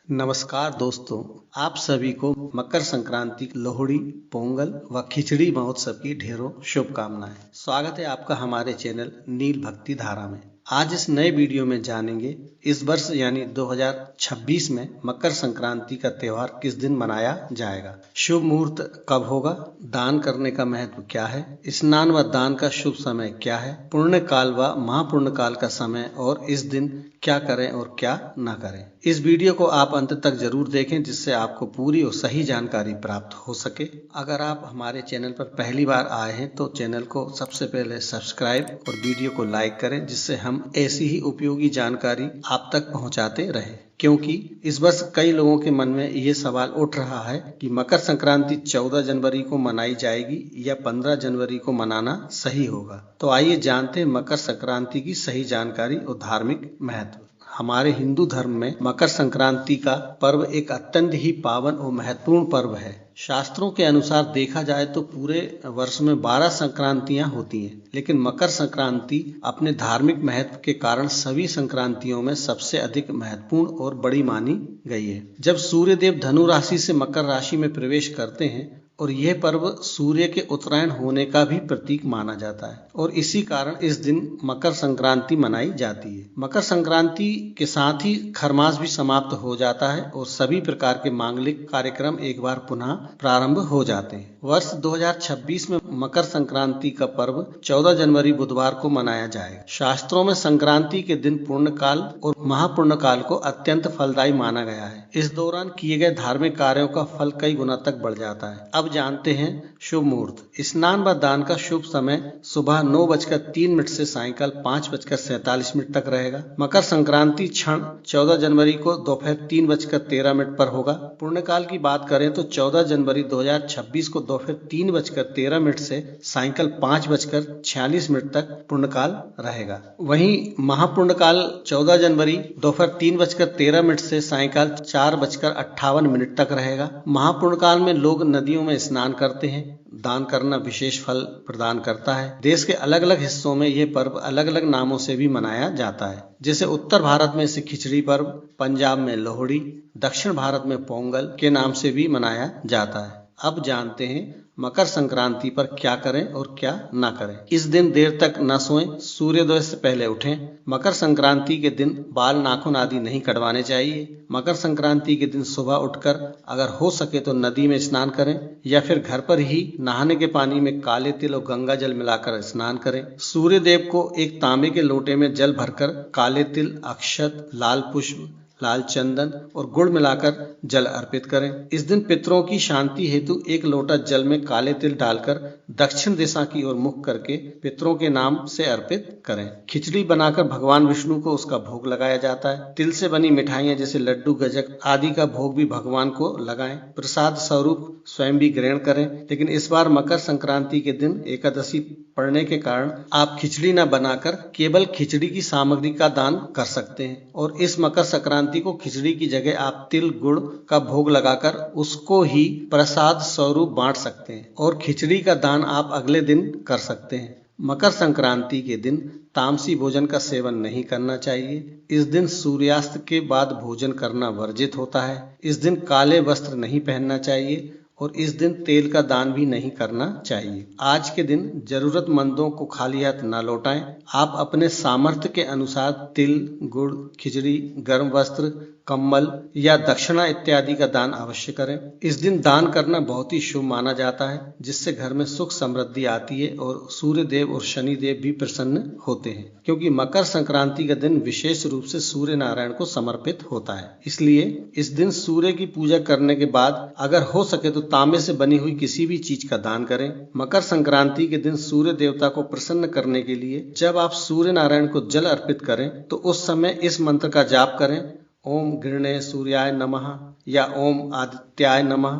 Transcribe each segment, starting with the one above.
नमस्कार दोस्तों, आप सभी को मकर संक्रांति, लोहड़ी, पोंगल व खिचड़ी महोत्सव की ढेरों शुभकामनाएं। स्वागत है आपका हमारे चैनल नील भक्ति धारा में। आज इस नए वीडियो में जानेंगे इस वर्ष यानी 2026 में मकर संक्रांति का त्योहार किस दिन मनाया जाएगा, शुभ मुहूर्त कब होगा, दान करने का महत्व क्या है, स्नान व दान का शुभ समय क्या है, पुण्य काल व महापुण्य काल का समय और इस दिन क्या करें और क्या ना करें। इस वीडियो को आप अंत तक जरूर देखें जिससे आपको पूरी और सही जानकारी प्राप्त हो सके। अगर आप हमारे चैनल पर पहली बार आए हैं तो चैनल को सबसे पहले सब्सक्राइब और वीडियो को लाइक करें, जिससे हम ऐसी ही उपयोगी जानकारी आप तक पहुंचाते रहें। क्योंकि इस वर्ष कई लोगों के मन में ये सवाल उठ रहा है कि मकर संक्रांति 14 जनवरी को मनाई जाएगी या 15 जनवरी को मनाना सही होगा। तो आइए जानते हैं मकर संक्रांति की सही जानकारी और धार्मिक महत्व। हमारे हिंदू धर्म में मकर संक्रांति का पर्व एक अत्यंत ही पावन और महत्वपूर्ण पर्व है। शास्त्रों के अनुसार देखा जाए तो पूरे वर्ष में 12 संक्रांतियां होती हैं, लेकिन मकर संक्रांति अपने धार्मिक महत्व के कारण सभी संक्रांतियों में सबसे अधिक महत्वपूर्ण और बड़ी मानी गई है। जब सूर्य देव धनु राशि से मकर राशि में प्रवेश करते हैं और यह पर्व सूर्य के उत्तरायण होने का भी प्रतीक माना जाता है और इसी कारण इस दिन मकर संक्रांति मनाई जाती है। मकर संक्रांति के साथ ही खरमास भी समाप्त हो जाता है और सभी प्रकार के मांगलिक कार्यक्रम एक बार पुनः प्रारंभ हो जाते हैं। वर्ष 2026 में मकर संक्रांति का पर्व 14 जनवरी बुधवार को मनाया जाएगा। शास्त्रों में संक्रांति के दिन पूर्ण काल और महापूर्ण काल को अत्यंत फलदायी माना गया है। इस दौरान किए गए धार्मिक कार्यों का फल कई गुना तक बढ़ जाता है। अब जानते हैं शुभ मुहूर्त। स्नान व दान का शुभ समय सुबह 9:03 से सायंकाल 5:47 तक रहेगा। मकर संक्रांति क्षण 14 जनवरी को दोपहर 3:13 पर होगा। पुण्यकाल की बात करें तो 14 जनवरी 2026 को दोपहर 3:13 से सायंकाल 5:46 तक पुण्यकाल रहेगा। वहीं महापुण्यकाल 14 जनवरी दोपहर 3:13 से सायंकाल 4:58 तक रहेगा। महापुण्यकाल में लोग नदियों में स्नान करते हैं। दान करना विशेष फल प्रदान करता है। देश के अलग अलग हिस्सों में यह पर्व अलग अलग नामों से भी मनाया जाता है। जैसे उत्तर भारत में इसे खिचड़ी पर्व, पंजाब में लोहड़ी, दक्षिण भारत में पोंगल के नाम से भी मनाया जाता है। अब जानते हैं मकर संक्रांति पर क्या करें और क्या ना करें। इस दिन देर तक न सोएं, सूर्योदय से पहले उठें। मकर संक्रांति के दिन बाल, नाखून आदि नहीं कटवाने चाहिए। मकर संक्रांति के दिन सुबह उठकर अगर हो सके तो नदी में स्नान करें या फिर घर पर ही नहाने के पानी में काले तिल और गंगा जल मिलाकर स्नान करें। सूर्य देव को एक तांबे के लोटे में जल भरकर काले तिल, अक्षत, लाल पुष्प, लाल चंदन और गुड़ मिलाकर जल अर्पित करें। इस दिन पितरों की शांति हेतु एक लोटा जल में काले तिल डालकर दक्षिण दिशा की ओर मुख करके पितरों के नाम से अर्पित करें। खिचड़ी बनाकर भगवान विष्णु को उसका भोग लगाया जाता है। तिल से बनी मिठाइयां जैसे लड्डू, गजक आदि का भोग भी भगवान को लगाएं। प्रसाद स्वरूप स्वयं भी ग्रहण करें। लेकिन इस बार मकर संक्रांति के दिन एकादशी पड़ने के कारण आप खिचड़ी न बनाकर केवल खिचड़ी की सामग्री का दान कर सकते हैं और इस मकर संक्रांति को खिचड़ी की जगह आप तिल, गुड़ का भोग लगाकर उसको ही प्रसाद स्वरूप बांट सकते हैं और खिचड़ी का दान आप अगले दिन कर सकते हैं। मकर संक्रांति के दिन तामसी भोजन का सेवन नहीं करना चाहिए। इस दिन सूर्यास्त के बाद भोजन करना वर्जित होता है। इस दिन काले वस्त्र नहीं पहनना चाहिए और इस दिन तेल का दान भी नहीं करना चाहिए। आज के दिन जरूरतमंदों को खाली हाथ न लौटाएं। आप अपने सामर्थ्य के अनुसार तिल, गुड़, खिचड़ी, गर्म वस्त्र, कम्बल या दक्षिणा इत्यादि का दान अवश्य करें। इस दिन दान करना बहुत ही शुभ माना जाता है, जिससे घर में सुख समृद्धि आती है और सूर्य देव और शनि देव भी प्रसन्न होते हैं, क्योंकि मकर संक्रांति का दिन विशेष रूप से सूर्य नारायण को समर्पित होता है। इसलिए इस दिन सूर्य की पूजा करने के बाद अगर हो सके तो तांबे से बनी हुई किसी भी चीज का दान करें। मकर संक्रांति के दिन सूर्य देवता को प्रसन्न करने के लिए जब आप सूर्य नारायण को जल अर्पित करें तो उस समय इस मंत्र का जाप करें, ओम गृणे सूर्याय नमः या ओम आदित्याय नमः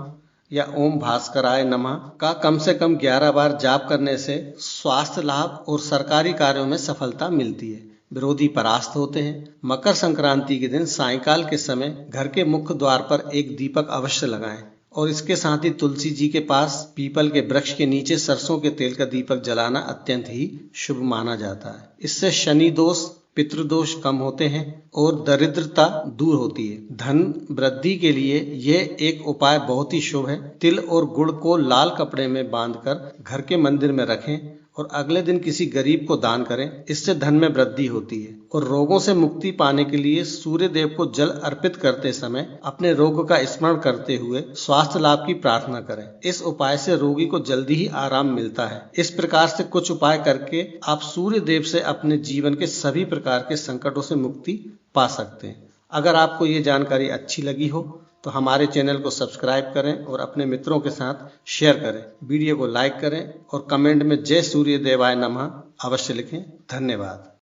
या ओम भास्कराय नमः का कम से कम 11 बार जाप करने से स्वास्थ्य लाभ और सरकारी कार्यों में सफलता मिलती है। विरोधी परास्त होते हैं। मकर संक्रांति के दिन सायंकाल के समय घर के मुख्य द्वार पर एक दीपक अवश्य लगाएं और इसके साथ ही तुलसी जी के पास पीपल के वृक्ष के नीचे सरसों के तेल का दीपक जलाना अत्यंत ही शुभ माना जाता है। इससे शनि दोष, पितृदोष कम होते हैं और दरिद्रता दूर होती है। धन वृद्धि के लिए यह एक उपाय बहुत ही शुभ है। तिल और गुड़ को लाल कपड़े में बांधकर घर के मंदिर में रखें और अगले दिन किसी गरीब को दान करें। इससे धन में वृद्धि होती है। और रोगों से मुक्ति पाने के लिए सूर्य देव को जल अर्पित करते समय अपने रोग का स्मरण करते हुए स्वास्थ्य लाभ की प्रार्थना करें। इस उपाय से रोगी को जल्दी ही आराम मिलता है। इस प्रकार से कुछ उपाय करके आप सूर्य देव से अपने जीवन के सभी प्रकार के संकटों से मुक्ति पा सकते हैं। अगर आपको ये जानकारी अच्छी लगी हो तो हमारे चैनल को सब्सक्राइब करें और अपने मित्रों के साथ शेयर करें। वीडियो को लाइक करें और कमेंट में जय सूर्य देवाय नमः अवश्य लिखें। धन्यवाद।